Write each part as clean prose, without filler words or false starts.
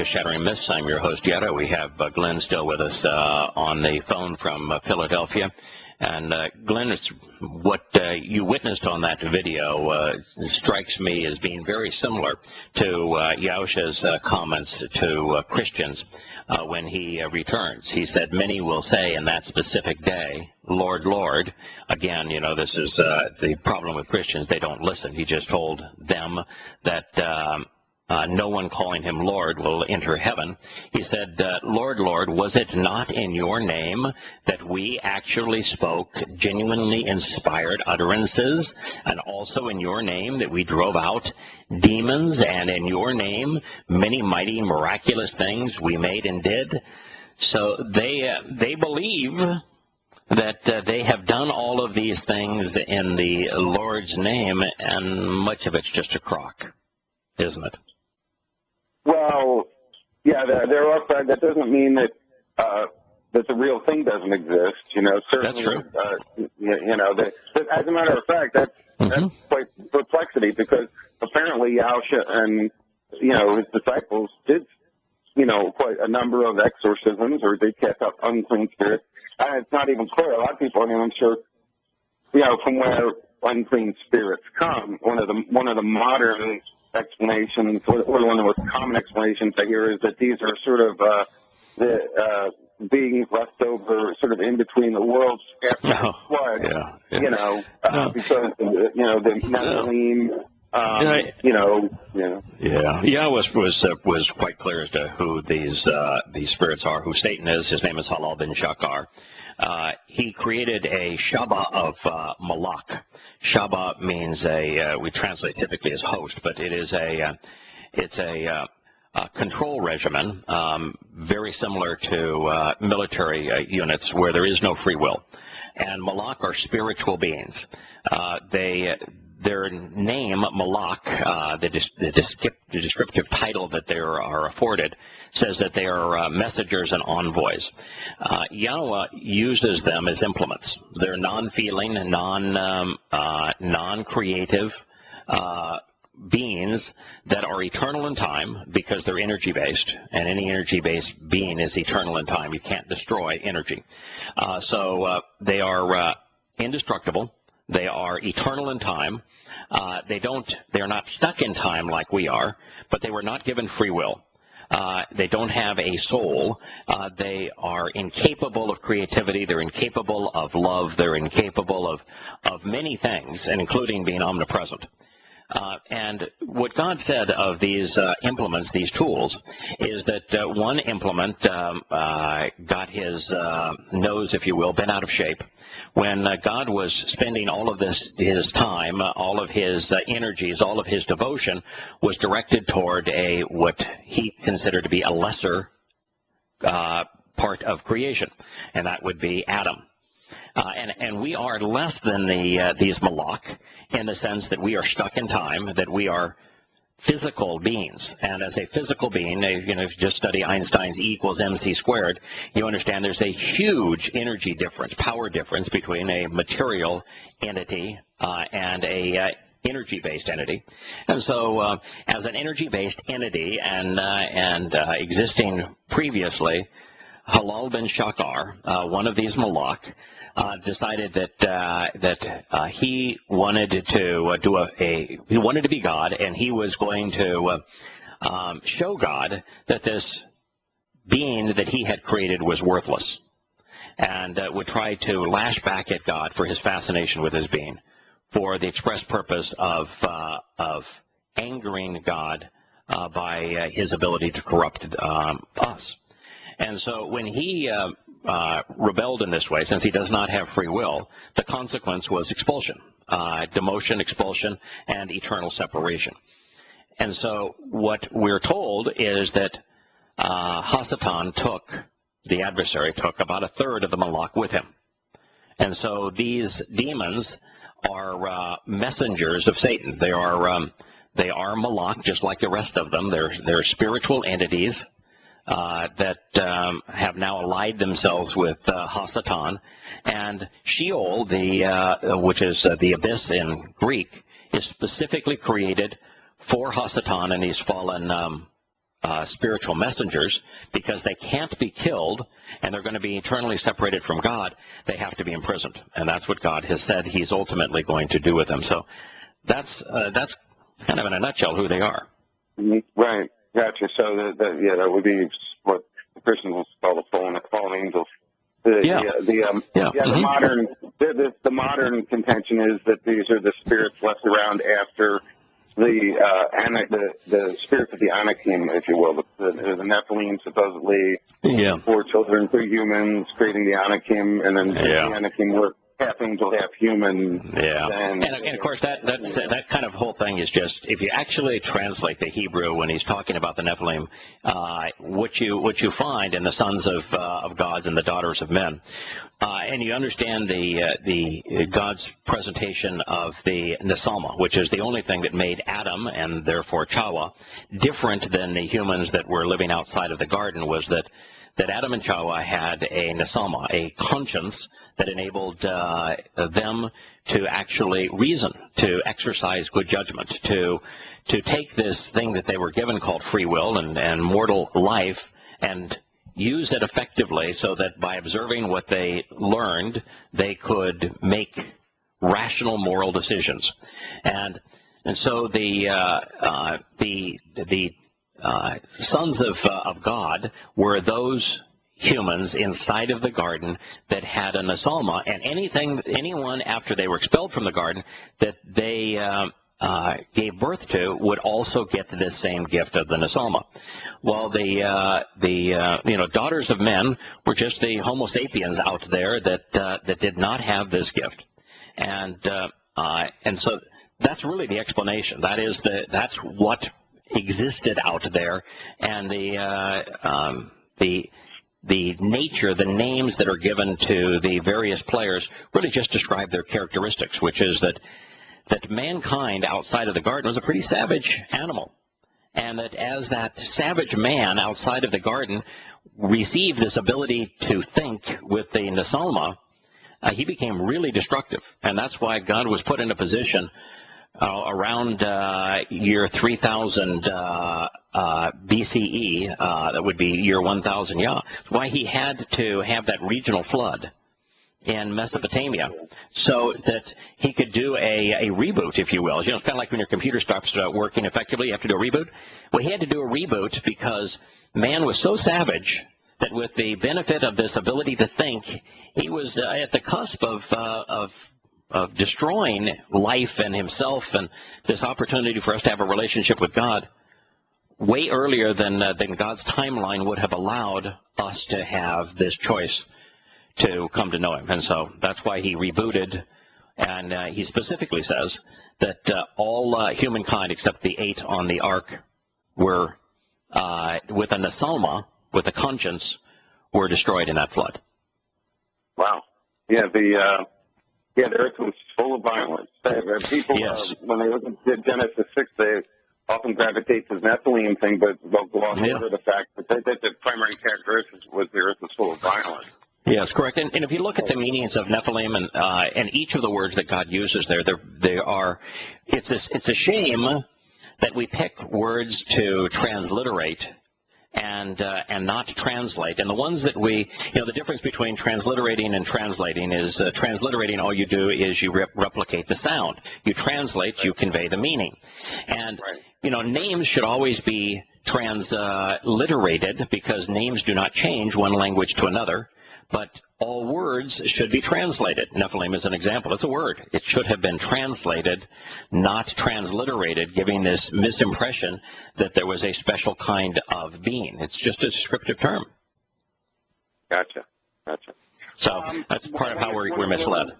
Shattering Myths. I'm your host, Yahowah. We have Glenn still with us on the phone from Philadelphia. And Glenn, what you witnessed on that video strikes me as being very similar to Yahushua's comments to Christians when he returns. He said, many will say in that specific day, Lord, Lord. Again, you know, this is the problem with Christians. They don't listen. He just told them that no one calling him Lord will enter heaven. He said, Lord, Lord, was it not in your name that we actually spoke genuinely inspired utterances, and also in your name that we drove out demons, and in your name many mighty miraculous things we made and did? So they believe that they have done all of these things in the Lord's name, and much of it's just a crock, isn't it? Well, yeah, there are facts. That doesn't mean that that the real thing doesn't exist. You know, certainly. That's true. You know, as a matter of fact, that's quite perplexity, because apparently Yahusha and his disciples did quite a number of exorcisms, or they cast out unclean spirits. It's not even clear. A lot of people aren't even sure, from where unclean spirits come. One of the modern explanations, or one of the most common explanations I hear, is that these are sort of the beings left over sort of in between the worlds after the flood, because the Nephilim, was quite clear as to who these spirits are, who Satan is. His name is Halal bin Shakar. He created a Shaba of Malak. Shaba means we translate typically as host, but it's a control regimen, very similar to military units where there is no free will. And Malak are spiritual beings. Their name, Malak, the descriptive title that they are afforded, says that they are messengers and envoys. Yahowah uses them as implements. They're non-feeling, non-creative beings that are eternal in time, because they're energy-based, and any energy-based being is eternal in time. You can't destroy energy. So they are indestructible. They are eternal in time. They're not stuck in time like we are, but they were not given free will. They don't have a soul. They are incapable of creativity. They're incapable of love. They're incapable of many things, and including being omnipresent. And what God said of these implements, these tools, is that one implement got his nose, if you will, bent out of shape. When God was spending all of his time, all of his energies, all of his devotion was directed toward what he considered to be a lesser part of creation, and that would be Adam. And we are less than these Malak, in the sense that we are stuck in time, that we are physical beings. And as a physical being, if you just study Einstein's E equals mc squared, you understand there's a huge energy difference, power difference between a material entity and a energy-based entity. And so as an energy-based entity and existing previously, Halal bin Shakar, one of these Malak, decided that he wanted to he wanted to be God, and he was going to show God that this being that he had created was worthless, and would try to lash back at God for his fascination with his being, for the express purpose of angering God by his ability to corrupt us. And so when he rebelled in this way, since he does not have free will, the consequence was expulsion, demotion, expulsion, and eternal separation. And so what we're told is that Hasatan the adversary took about a third of the Malak with him. And so these demons are messengers of Satan. They are Malak, just like the rest of them. They're spiritual entities that have now allied themselves with Hasatan. And Sheol, which is the abyss in Greek, is specifically created for Hasatan and these fallen spiritual messengers, because they can't be killed and they're going to be eternally separated from God, they have to be imprisoned. And that's what God has said he's ultimately going to do with them. So that's kind of in a nutshell who they are. Mm-hmm. Right. Gotcha. So that would be what the Christians call the fallen angels. Mm-hmm. The modern contention is that these are the spirits left around after the spirits of the Anakim, if you will. The Nephilim supposedly, 4 children, 3 humans, creating the Anakim, and then the Anakim were half angel, half human. Yeah, and of course that kind of whole thing is just, if you actually translate the Hebrew when he's talking about the Nephilim, what you find in the sons of gods and the daughters of men, and you understand the God's presentation of the Nesama, which is the only thing that made Adam and therefore Yahowah different than the humans that were living outside of the garden, was that Adam and Yahowah had a nesama, a conscience that enabled them to actually reason, to exercise good judgment, to take this thing that they were given called free will and mortal life and use it effectively, so that by observing what they learned, they could make rational moral decisions. And so the sons of God were those humans inside of the garden that had a nesama, and anyone after they were expelled from the garden that they gave birth to would also get this same gift of the nesama. Well, the daughters of men were just the Homo sapiens out there that did not have this gift, and so that's really the explanation. That's what existed out there, and the nature, the names that are given to the various players really just describe their characteristics, which is that mankind outside of the garden was a pretty savage animal, and that as that savage man outside of the garden received this ability to think with the nesama, he became really destructive, and that's why God was put in a position around year 3000 BCE, that would be year 1000 Yah, why he had to have that regional flood in Mesopotamia, so that he could do a reboot, if you will. It's kind of like when your computer stops working effectively, you have to do a reboot. Well, he had to do a reboot because man was so savage that with the benefit of this ability to think, he was at the cusp of destroying life and himself and this opportunity for us to have a relationship with God way earlier than God's timeline would have allowed us to have this choice to come to know him. And so that's why he rebooted, and he specifically says that all humankind except the 8 on the ark were, with a nesama, with a conscience, were destroyed in that flood. Wow. Yeah, the earth was full of violence. People, when they look at Genesis 6, they often gravitate to the Nephilim thing, but they'll gloss over the fact that the primary characteristic was the earth was full of violence. Yes, correct. And if you look at the meanings of Nephilim and each of the words that God uses there, it's a shame that we pick words to transliterate and not translate. And the ones that the difference between transliterating and translating is transliterating, all you do is you replicate the sound. You translate, you convey the meaning. And, names should always be transliterated because names do not change one language to another. But all words should be translated. Nephilim is an example. It's a word. It should have been translated, not transliterated, giving this misimpression that there was a special kind of being. It's just a descriptive term. Gotcha. So that's part of how we're misled.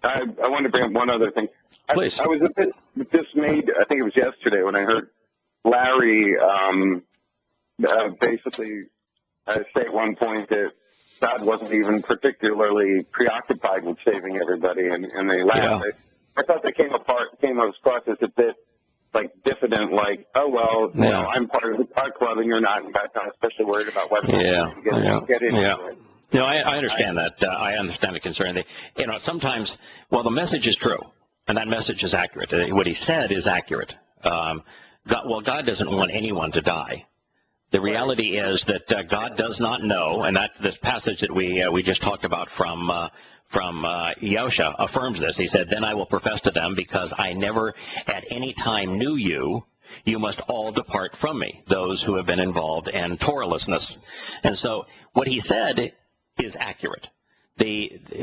I wanted to bring up one other thing. Please. I was a bit dismayed, I think it was yesterday, when I heard Larry basically say at one point that God wasn't even particularly preoccupied with saving everybody, and they laughed. Yeah. I thought they came across as a bit diffident, I'm part of our club and you're not. In fact, I'm especially worried about whether get into it. No, I understand that. I understand the concern. Sometimes, the message is true, and that message is accurate. What he said is accurate. God doesn't want anyone to die. The reality is that God does not know, and that this passage that we just talked about from Yahowah affirms this. He said, "Then I will profess to them, because I never at any time knew you. You must all depart from me," those who have been involved in Torahlessness. And so what he said is accurate.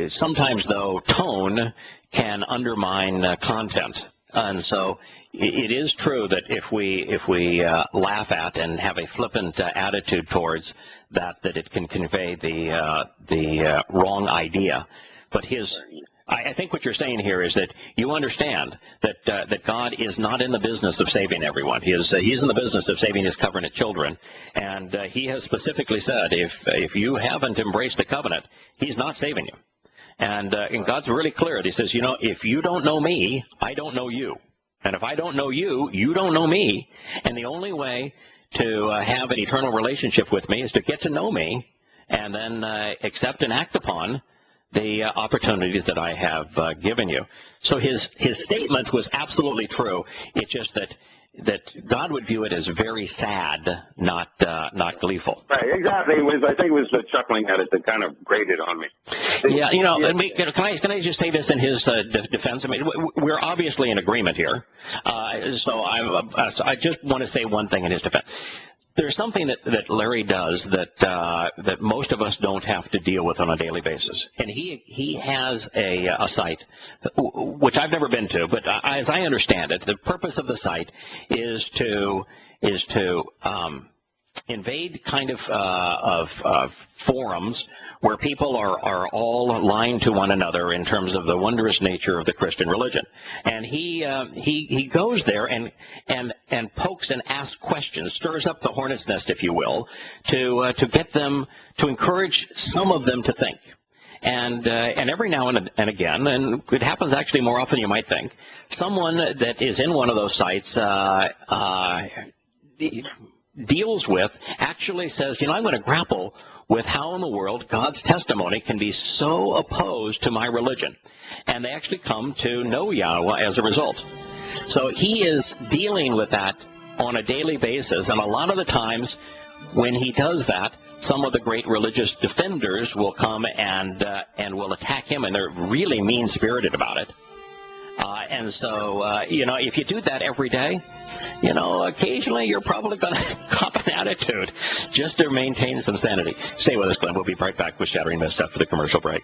Sometimes, though, tone can undermine content. And so it is true that if we laugh at and have a flippant attitude towards that it can convey the wrong idea. But I think what you're saying here is that you understand that God is not in the business of saving everyone. He's in the business of saving his covenant children, and he has specifically said if you haven't embraced the covenant, he's not saving you. And God's really clear. He says, if you don't know me, I don't know you. And if I don't know you, you don't know me. And the only way to have an eternal relationship with me is to get to know me and then accept and act upon the opportunities that I have given you. So his statement was absolutely true. It's just that God would view it as very sad, not gleeful. Right, exactly. I think it was the chuckling at it that kind of grated on me. Yeah, can I just say this in his defense? I mean, we're obviously in agreement here. So I just want to say one thing in his defense. There's something that Larry does that most of us don't have to deal with on a daily basis, and he has a site which I've never been to, but as I understand it, the purpose of the site is to invade kind of forums where people are all lying to one another in terms of the wondrous nature of the Christian religion. And he goes there and pokes and asks questions, stirs up the hornet's nest, if you will, to get them, to encourage some of them to think. And every now and again, and it happens actually more often than you might think, someone that is in one of those sites deals with, actually says, I'm going to grapple with how in the world God's testimony can be so opposed to my religion. And they actually come to know Yahowah as a result. So he is dealing with that on a daily basis, and a lot of the times when he does that, some of the great religious defenders will come and will attack him, and they're really mean-spirited about it. And so, if you do that every day, occasionally you're probably going to cop an attitude just to maintain some sanity. Stay with us, Glenn. We'll be right back with Shattering Myths after the commercial break.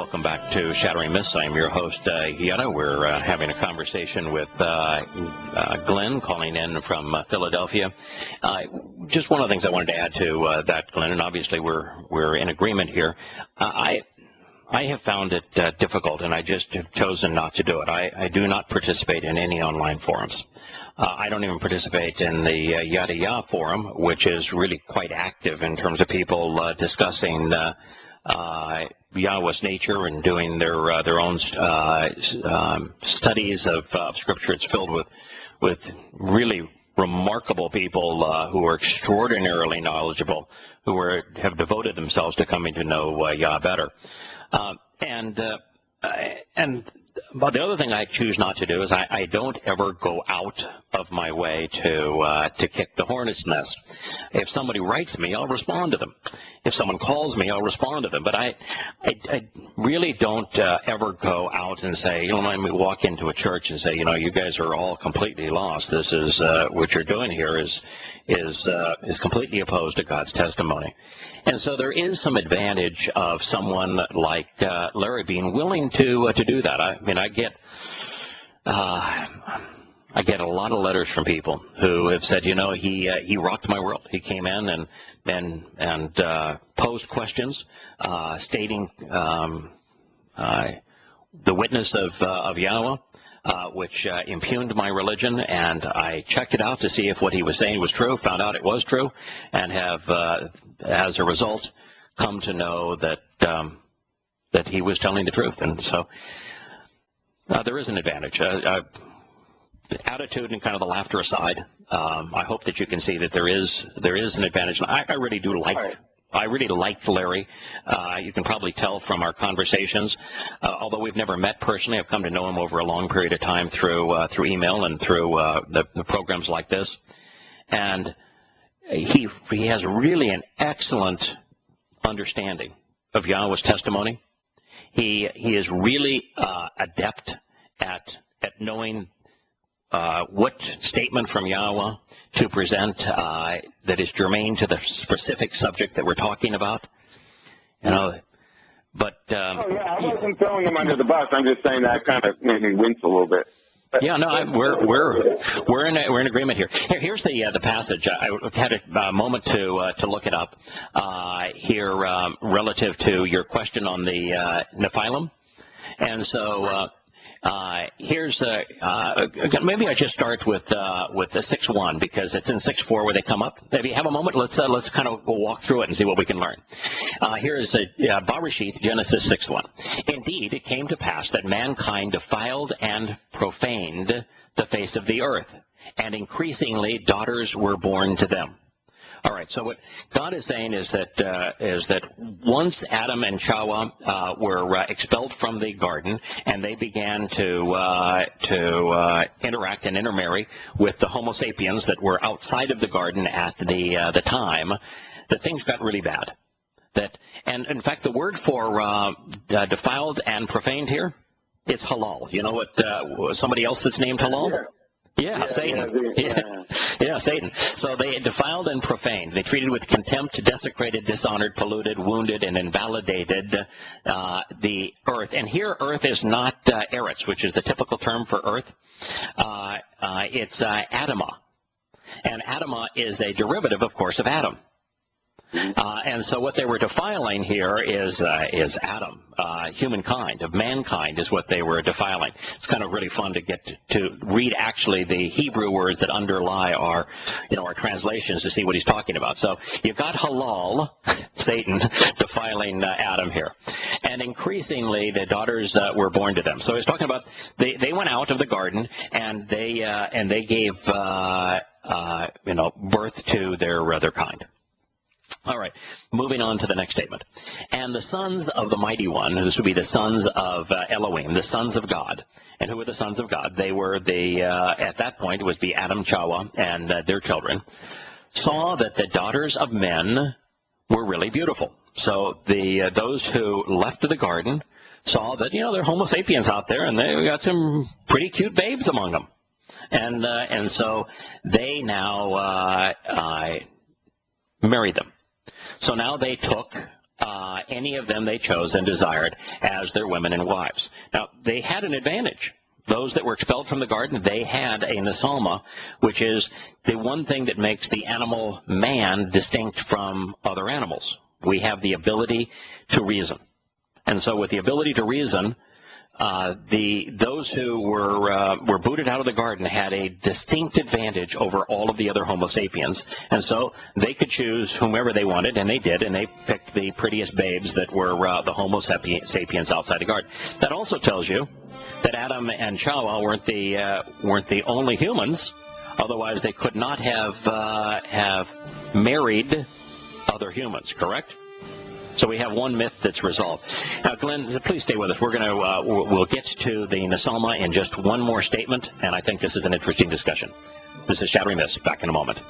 Welcome back to Shattering Myths. I'm your host, Yahowah. We're having a conversation with Glenn, calling in from Philadelphia. Just one of the things I wanted to add to that, Glenn, and obviously we're in agreement here. I have found it difficult, and I just have chosen not to do it. I do not participate in any online forums. I don't even participate in the Yahowah forum, which is really quite active in terms of people discussing Yahowah's nature and doing their own studies of Scripture. It's filled with really remarkable people who are extraordinarily knowledgeable, who have devoted themselves to coming to know Yah better. But the other thing I choose not to do is I don't ever go out of my way to kick the hornet's nest. If somebody writes me, I'll respond to them. If someone calls me, I'll respond to them. But I really don't ever go out and say, let me walk into a church and say, you guys are all completely lost. This is what you're doing here is completely opposed to God's testimony. And so there is some advantage of someone like Larry being willing to do that. I get a lot of letters from people who have said, he rocked my world. He came in and posed questions, stating the witness of Yahowah, which impugned my religion, and I checked it out to see if what he was saying was true, found out it was true, and have, as a result, come to know that he was telling the truth. And so there is an advantage. Attitude and kind of the laughter aside, I hope that you can see that there is an advantage. I really do like I really liked Larry. You can probably tell from our conversations. Although we've never met personally, I've come to know him over a long period of time through email and through the programs like this. And he has really an excellent understanding of Yahowah's testimony. He is really adept at knowing what statement from Yahowah to present that is germane to the specific subject that we're talking about. You know, but oh yeah, I wasn't throwing him under the bus. I'm just saying that kind of made me wince a little bit. Yeah, no, we're in agreement here. Here's the passage. I had a moment to look it up here relative to your question on the Nephilim, and so here's maybe I just start with the 6:1 because it's in 6:4 where they come up. If you have a moment, let's kind of walk through it and see what we can learn. Here's Bereshith, Genesis 6:1. Indeed, it came to pass that mankind defiled and profaned the face of the earth, and increasingly daughters were born to them. All right, so what God is saying is that once Adam and Chawah were expelled from the garden, and they began to interact and intermarry with the Homo sapiens that were outside of the garden at the time, that things got really bad. And in fact, the word for defiled and profaned here, it's halal. You know what? Somebody else that's named halal? Yeah, Satan. Yeah, Satan. So they defiled and profaned. They treated with contempt, desecrated, dishonored, polluted, wounded, and invalidated the earth. And here, earth is not eretz, which is the typical term for earth. It's Adamah. And Adamah is a derivative, of course, of Adam. And so what they were defiling here is Adam, humankind, of mankind is what they were defiling. It's kind of really fun to get to read actually the Hebrew words that underlie our translations to see what he's talking about. So you've got halal, Satan, defiling Adam here. And increasingly the daughters were born to them. So he's talking about they went out of the garden and they gave birth to their kind. All right, moving on to the next statement. And the sons of the Mighty One, this would be the sons of Elohim, the sons of God. And who were the sons of God? They were at that point, it was the Adam, Chawah, and their children, saw that the daughters of men were really beautiful. So those who left the garden saw that, there are Homo sapiens out there, and they got some pretty cute babes among them. And so they now married them. So now they took any of them they chose and desired as their women and wives. Now, they had an advantage. Those that were expelled from the garden, they had a nesalma, which is the one thing that makes the animal man distinct from other animals. We have the ability to reason. And so with the ability to reason, those who were booted out of the garden had a distinct advantage over all of the other Homo sapiens, and so they could choose whomever they wanted, and they did, and they picked the prettiest babes that were the Homo sapiens outside the garden. That also tells you that Adam and Chawah weren't the only humans. Otherwise, they could not have married other humans. Correct? So we have one myth that's resolved. Now, Glenn, please stay with us. We'll get to the Nesalma in just one more statement, and I think this is an interesting discussion. This is Shattering Myths. Back in a moment.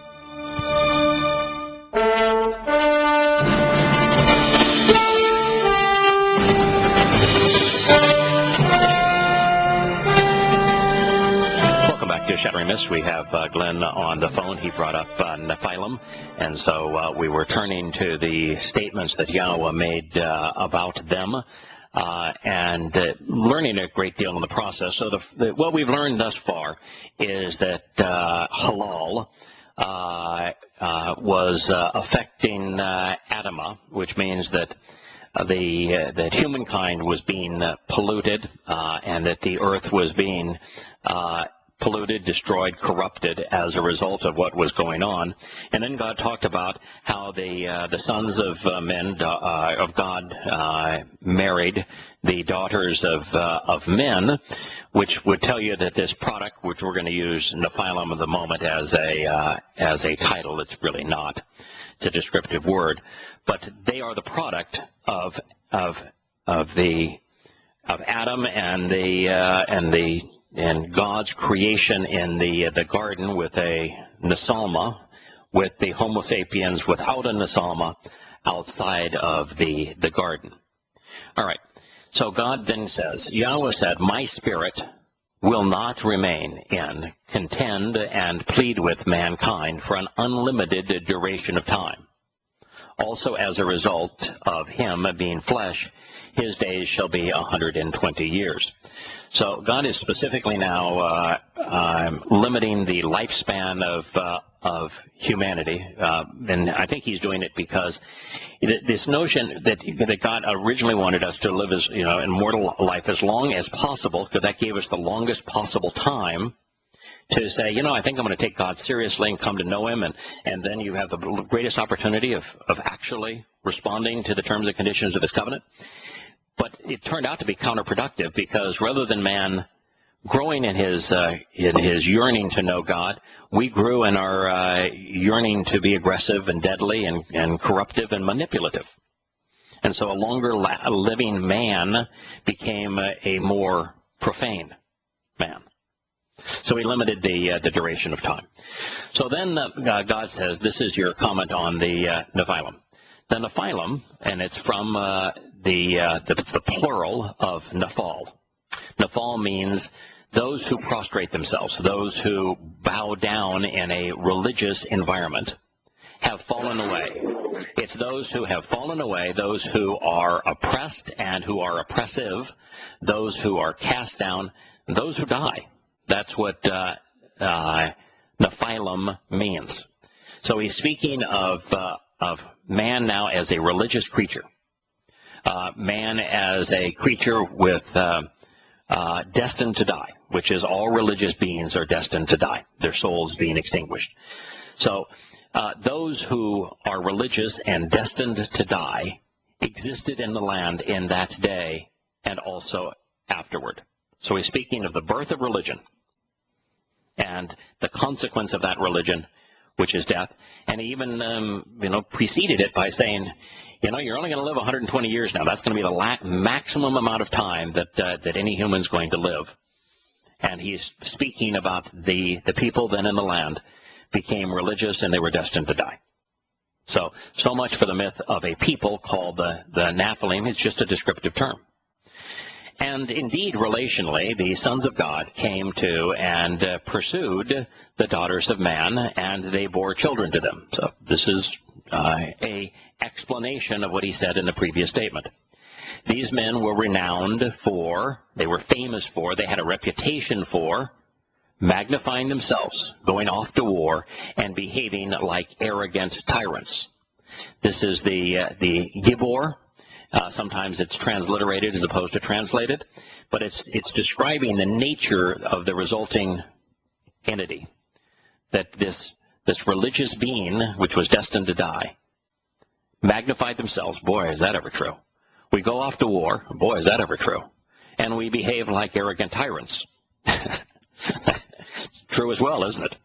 To Shattering Myths, we have Glenn on the phone. He brought up Nephilim, and so we were turning to the statements that Yahowah made about them and learning a great deal in the process. So what we've learned thus far is that halal was affecting Adamah, which means that that humankind was being polluted and that the earth was being polluted, destroyed, corrupted as a result of what was going on. And then God talked about how the sons of men of God married the daughters of men, which would tell you that this product, which we're going to use Nephilim at the moment as a title, it's really not. It's a descriptive word, but they are the product of Adam and God's creation in the garden with a Nesalma, with the Homo sapiens without a Nesalma outside of the garden. All right. So God then says, Yahowah said, "My spirit will not remain in, contend, and plead with mankind for an unlimited duration of time. Also, as a result of him being flesh, his days shall be 120 years. So God is specifically now limiting the lifespan of humanity, and I think he's doing it because this notion that God originally wanted us to live as immortal life as long as possible, because that gave us the longest possible time to say, I think I'm going to take God seriously and come to know him, and then you have the greatest opportunity of actually responding to the terms and conditions of his covenant. But it turned out to be counterproductive, because rather than man growing in his yearning to know God, we grew in our yearning to be aggressive and deadly and corruptive and manipulative. And so a longer living man became a more profane man. So he limited the duration of time. So then God says, this is your comment on the Nephilim. The Nephilim, and it's from it's the plural of Nephal. Nephal means those who prostrate themselves, those who bow down in a religious environment, have fallen away. It's those who have fallen away, those who are oppressed and who are oppressive, those who are cast down, those who die. That's what Nephilim means. So he's speaking of man now as a religious creature. Man as a creature with destined to die, which is all religious beings are destined to die, their souls being extinguished. So those who are religious and destined to die existed in the land in that day and also afterward. So he's speaking of the birth of religion and the consequence of that religion, which is death. And he even preceded it by saying, you're only going to live 120 years now. That's going to be the maximum amount of time that any human's going to live. And he's speaking about the people then in the land became religious and they were destined to die. So much for the myth of a people called the Nephilim. It's just a descriptive term. And indeed, relationally, the sons of God came to and pursued the daughters of man, and they bore children to them. So this is a explanation of what he said in the previous statement. These men were renowned for, they were famous for, they had a reputation for magnifying themselves, going off to war, and behaving like arrogant tyrants. This is the Gibor. Sometimes it's transliterated as opposed to translated, but it's describing the nature of the resulting entity, that this religious being, which was destined to die, magnified themselves. Boy, is that ever true. We go off to war. Boy, is that ever true. And we behave like arrogant tyrants. It's true as well, isn't it?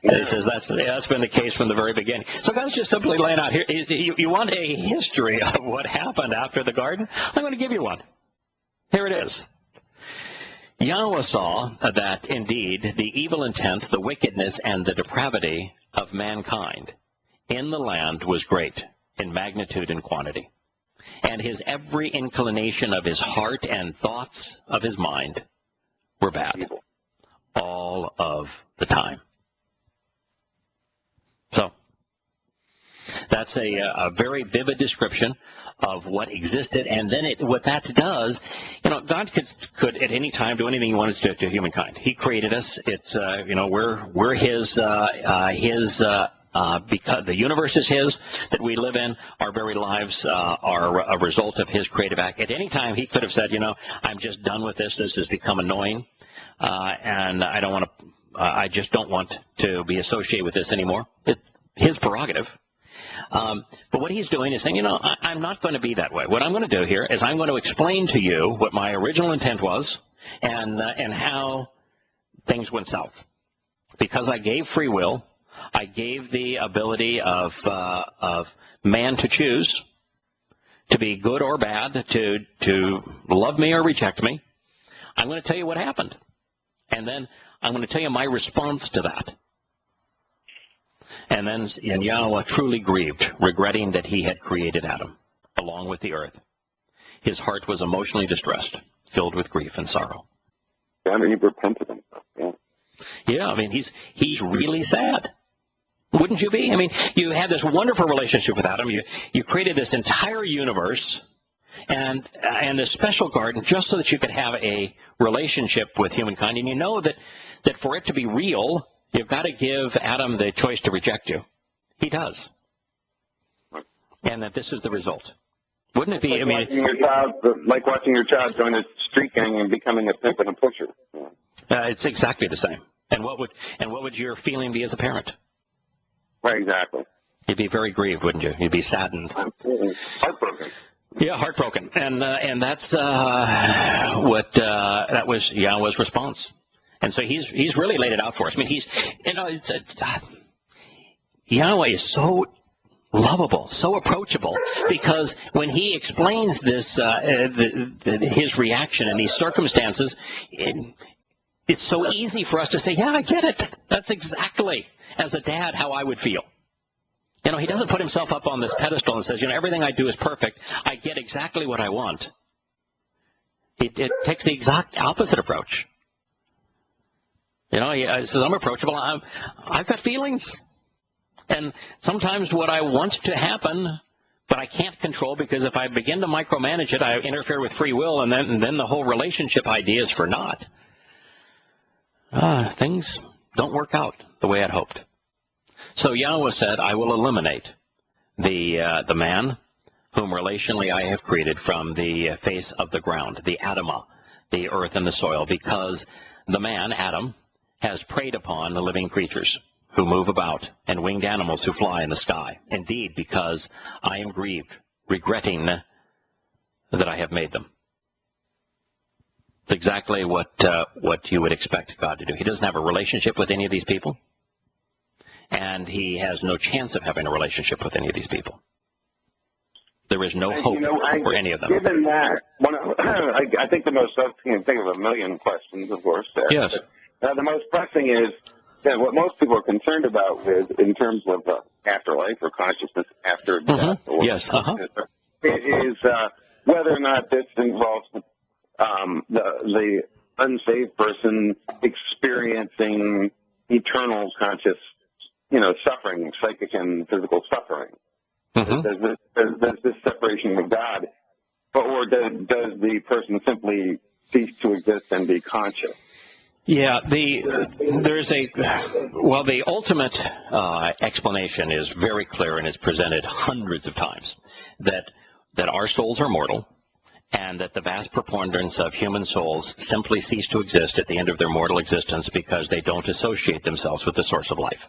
He says that's been the case from the very beginning. So God's just simply laying out here. You want a history of what happened after the garden? I'm going to give you one. Here it is. Yahowah saw that indeed the evil intent, the wickedness, and the depravity of mankind in the land was great in magnitude and quantity. And his every inclination of his heart and thoughts of his mind were bad all of the time. So that's a very vivid description of what existed, and then what that does, God could at any time do anything he wanted to do to humankind. He created us. It's we're his because the universe is his that we live in. Our very lives are a result of his creative act. At any time he could have said, I'm just done with this. This has become annoying. and I don't want to. I just don't want to be associated with this anymore. It's his prerogative. But what he's doing is saying, I'm not going to be that way. What I'm going to do here is I'm going to explain to you what my original intent was and how things went south. Because I gave free will, I gave the ability of man to choose, to be good or bad, to love me or reject me. I'm going to tell you what happened. And then I'm going to tell you my response to that. And then Yahowah truly grieved, regretting that he had created Adam, along with the earth. His heart was emotionally distressed, filled with grief and sorrow. Yeah, he repented himself. Yeah, I mean, he's really sad. Wouldn't you be? I mean, you had this wonderful relationship with Adam. You created this entire universe and this special garden just so that you could have a relationship with humankind. And you know that for it to be real, you've got to give Adam the choice to reject you. He does. And that this is the result. Wouldn't it be? Like watching your child join a street gang and becoming a pimp and a pusher. It's exactly the same. And what would your feeling be as a parent? Right, exactly. You'd be very grieved, wouldn't you? You'd be saddened. Heartbroken. Yeah, heartbroken. And that's that was Yahowah's response. And so he's really laid it out for us. I mean, Yahowah is so lovable, so approachable, because when he explains this, his reaction in these circumstances, it's so easy for us to say, yeah, I get it. That's exactly, as a dad, how I would feel. He doesn't put himself up on this pedestal and says, everything I do is perfect. I get exactly what I want. It takes the exact opposite approach. He says, I'm approachable. I've got feelings. And sometimes what I want to happen, but I can't control, because if I begin to micromanage it, I interfere with free will, and then the whole relationship idea is for naught. Things don't work out the way I'd hoped. So Yahowah said, I will eliminate the man whom relationally I have created from the face of the ground, the Adamah, the earth and the soil, because the man, Adam, has preyed upon the living creatures who move about and winged animals who fly in the sky. Indeed, because I am grieved, regretting that I have made them. It's exactly what you would expect God to do. He doesn't have a relationship with any of these people, and he has no chance of having a relationship with any of these people. There is no hope for any of them. Given that, I think the most, I can think of a million questions, of course. Yes. But, the most pressing is that what most people are concerned about in terms of afterlife or consciousness after death. Yes. Is whether or not this involves the unsaved person experiencing eternal conscious, suffering, psychic and physical suffering. There's this separation with God, or does the person simply cease to exist and be conscious? Yeah, the ultimate explanation is very clear and is presented hundreds of times, that our souls are mortal, and that the vast preponderance of human souls simply cease to exist at the end of their mortal existence because they don't associate themselves with the source of life.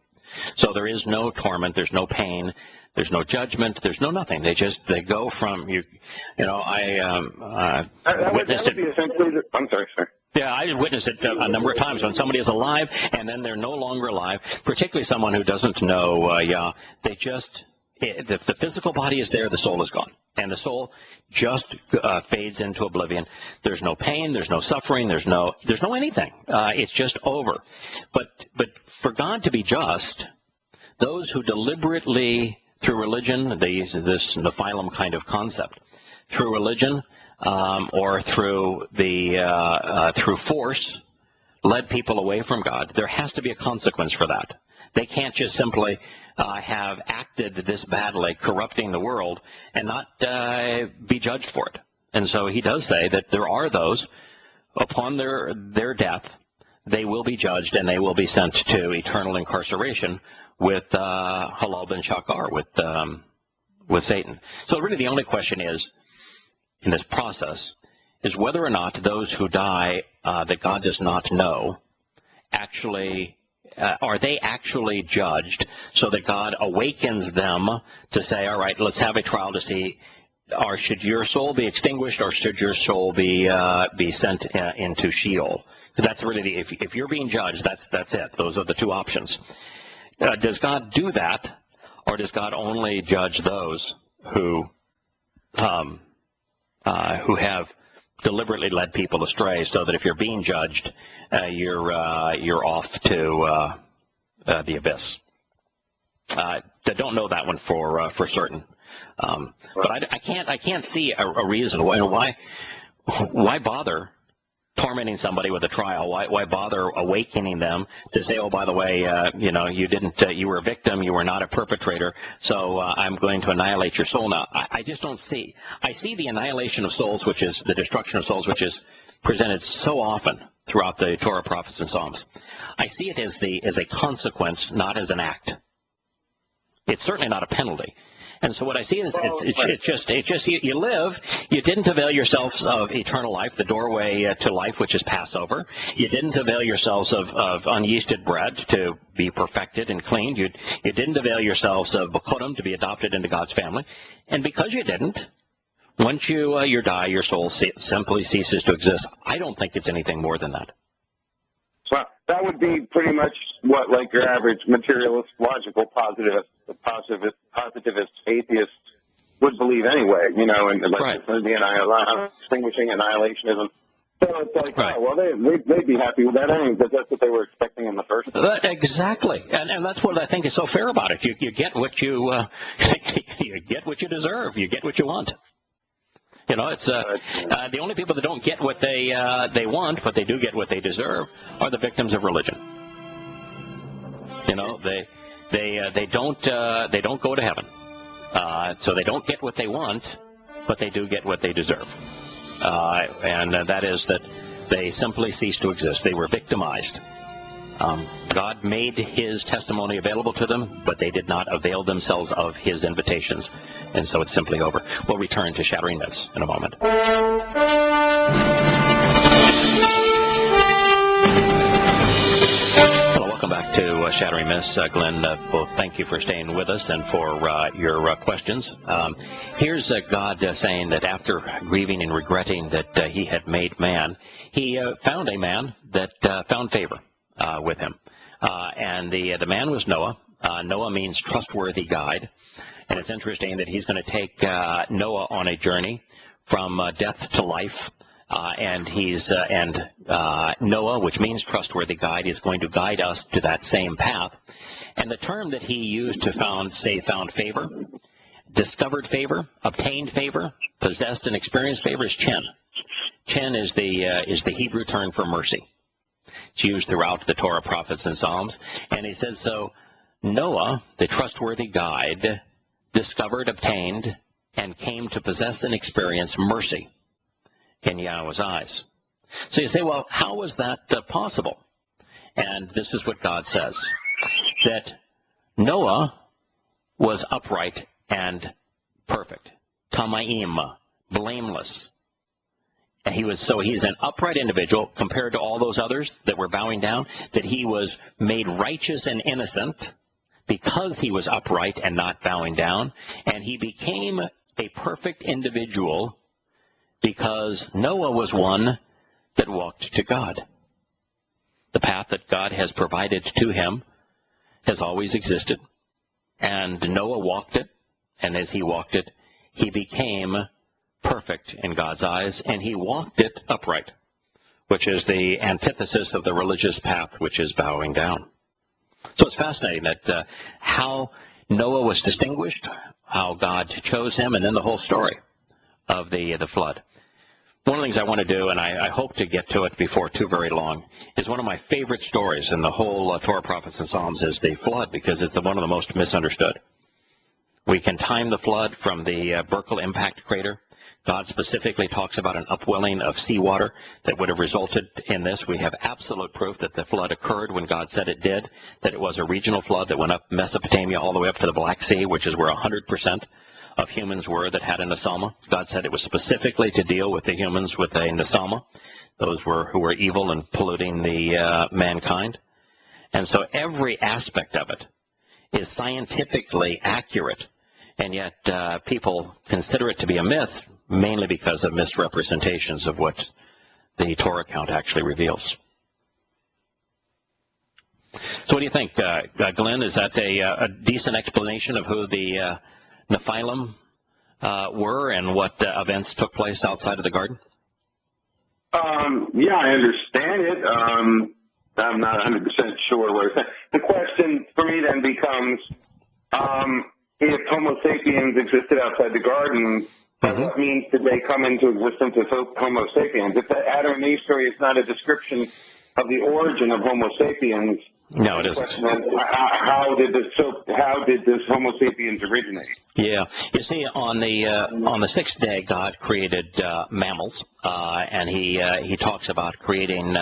So there is no torment, there's no pain, there's no judgment, there's no nothing. They go from I witnessed it. I'm sorry, sir. Yeah, I witnessed it a number of times when somebody is alive and then they're no longer alive, particularly someone who doesn't know they just, the physical body is there, the soul is gone. And the soul just fades into oblivion. There's no pain, there's no suffering, there's no anything. It's just over. But for God to be just, those who deliberately, through religion, they use this Nephilim kind of concept, through religion or through through force, led people away from God, there has to be a consequence for that. They can't just simply have acted this badly, corrupting the world, and not be judged for it. And so he does say that there are those, upon their death, they will be judged and they will be sent to eternal incarceration with Halal ben Shakar, with Satan. So really the only question is, in this process, is whether or not those who die that God does not know actually, are they actually judged so that God awakens them to say, all right, let's have a trial to see, or should your soul be extinguished, or should your soul be sent into Sheol? Because that's really if you're being judged, that's it. Those are the two options. Does God do that, or does God only judge those who have deliberately led people astray, so that if you're being judged, you're off to the abyss? I don't know that one for certain, but I can't see a reason why bother tormenting somebody with a trial. Why bother awakening them to say, oh, by the way, you were a victim, you were not a perpetrator, so I'm going to annihilate your soul now. I just don't see. I see the annihilation of souls, which is the destruction of souls, which is presented so often throughout the Torah, prophets, and Psalms. I see it as a consequence, not as an act. It's certainly not a penalty. And so what I see is it's just you live. You didn't avail yourselves of eternal life, the doorway to life, which is Passover. You didn't avail yourselves of unyeasted bread to be perfected and cleaned. You didn't avail yourselves of Bokodim to be adopted into God's family. And because you didn't, once you die, your soul simply ceases to exist. I don't think it's anything more than that. Well, that would be pretty much what, like, your average materialist, logical, positivist, atheist would believe anyway, and like right. The extinguishing annihilationism. So it's like, right. Oh, well, they'd be happy with that anyway, because that's what they were expecting in the first place. Exactly, and that's what I think is so fair about it. You get what you you get what you deserve. You get what you want. It's the only people that don't get what they want, but they do get what they deserve, are the victims of religion. They don't go to heaven, so they don't get what they want, but they do get what they deserve, and that is that they simply cease to exist. They were victimized. God made his testimony available to them, but they did not avail themselves of his invitations, and so it's simply over. We'll return to Shattering Myths in a moment. Hello, welcome back to Shattering Myths. Glenn, both thank you for staying with us and for your questions. Here's God saying that after grieving and regretting that he had made man, he found a man that found favor with him. And the man was Noah. Noah means trustworthy guide. And it's interesting that he's going to take Noah on a journey from death to life. And Noah, which means trustworthy guide, is going to guide us to that same path. And the term that he used to found favor, discovered favor, obtained favor, possessed and experienced favor is chen. Chen is the Hebrew term for mercy. It's used throughout the Torah, prophets, and Psalms. And he says, so Noah, the trustworthy guide, discovered, obtained, and came to possess and experience mercy in Yahowah's eyes. So you say, well, how was that possible? And this is what God says, that Noah was upright and perfect, tamayim, blameless. He's an upright individual compared to all those others that were bowing down, that he was made righteous and innocent because he was upright and not bowing down, and he became a perfect individual because Noah was one that walked to God. The path that God has provided to him has always existed, and Noah walked it, and as he walked it, he became perfect in God's eyes, and he walked it upright, which is the antithesis of the religious path, which is bowing down. So it's fascinating that how Noah was distinguished, how God chose him, and then the whole story of the flood. One of the things I want to do, and I hope to get to it before too very long, is one of my favorite stories in the whole Torah, prophets, and Psalms is the flood, because it's one of the most misunderstood. We can time the flood from the Berkel impact crater. God specifically talks about an upwelling of seawater that would have resulted in this. We have absolute proof that the flood occurred when God said it did, that it was a regional flood that went up Mesopotamia all the way up to the Black Sea, which is where 100% of humans were that had a nesama. God said it was specifically to deal with the humans with a nesama, those who were evil and polluting the mankind. And so every aspect of it is scientifically accurate, and yet people consider it to be a myth, mainly because of misrepresentations of what the Torah account actually reveals. So what do you think, Glenn? Is that a decent explanation of who the Nephilim were and what events took place outside of the garden? Yeah, I understand it. I'm not 100% sure what it's saying. The question for me then becomes, if Homo sapiens existed outside the garden, what means did they come into existence as Homo sapiens? If the Adam and Eve story is not a description of the origin of Homo sapiens, no, it isn't. How did this Homo sapiens originate? Yeah, you see, on the sixth day, God created mammals, and he talks about creating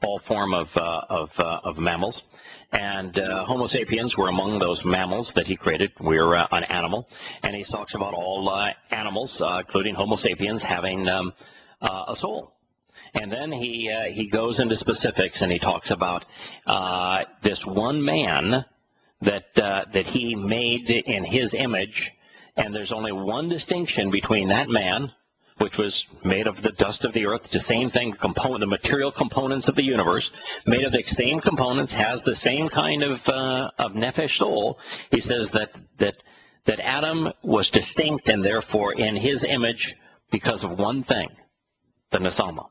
all form of mammals. And Homo sapiens were among those mammals that he created. We're an animal. And he talks about all animals, including Homo sapiens, having a soul. And then he goes into specifics, and he talks about this one man that he made in his image. And there's only one distinction between that man, which was made of the dust of the earth, the same thing, the material components of the universe, made of the same components, has the same kind of nephesh soul. He says that Adam was distinct and therefore in his image because of one thing, the nesama.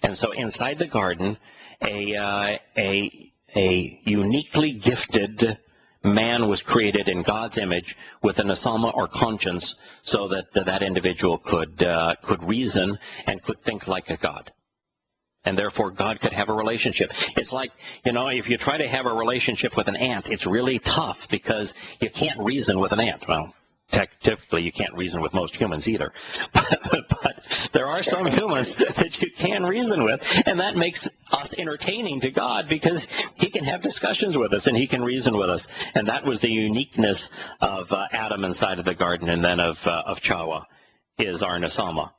And so inside the garden, a uniquely gifted man was created in God's image with a nesama or conscience, so that that individual could reason and could think like a God. And therefore God could have a relationship. It's like, if you try to have a relationship with an ant, it's really tough because you can't reason with an ant. Well, typically you can't reason with most humans either. But there are some humans that you can reason with, and that makes us entertaining to God because he can have discussions with us and he can reason with us. And that was the uniqueness of Adam inside of the garden, and then of Yahowah is our nesama.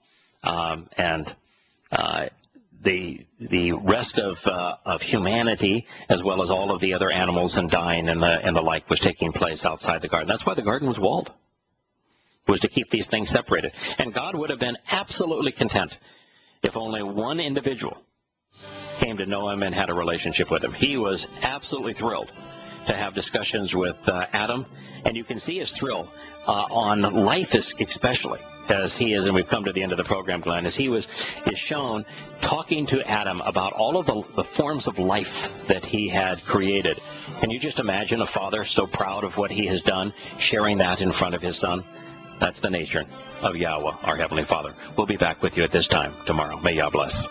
The rest of humanity, as well as all of the other animals and dying and the like, was taking place outside the garden. That's why the garden was walled, was to keep these things separated. And God would have been absolutely content if only one individual came to know him and had a relationship with him. He was absolutely thrilled to have discussions with Adam, and you can see his thrill on life especially, as he is, and we've come to the end of the program, Glenn, as he is shown talking to Adam about all of the forms of life that he had created. Can you just imagine a father so proud of what he has done, sharing that in front of his son? That's the nature of Yahowah, our Heavenly Father. We'll be back with you at this time tomorrow. May Yah bless.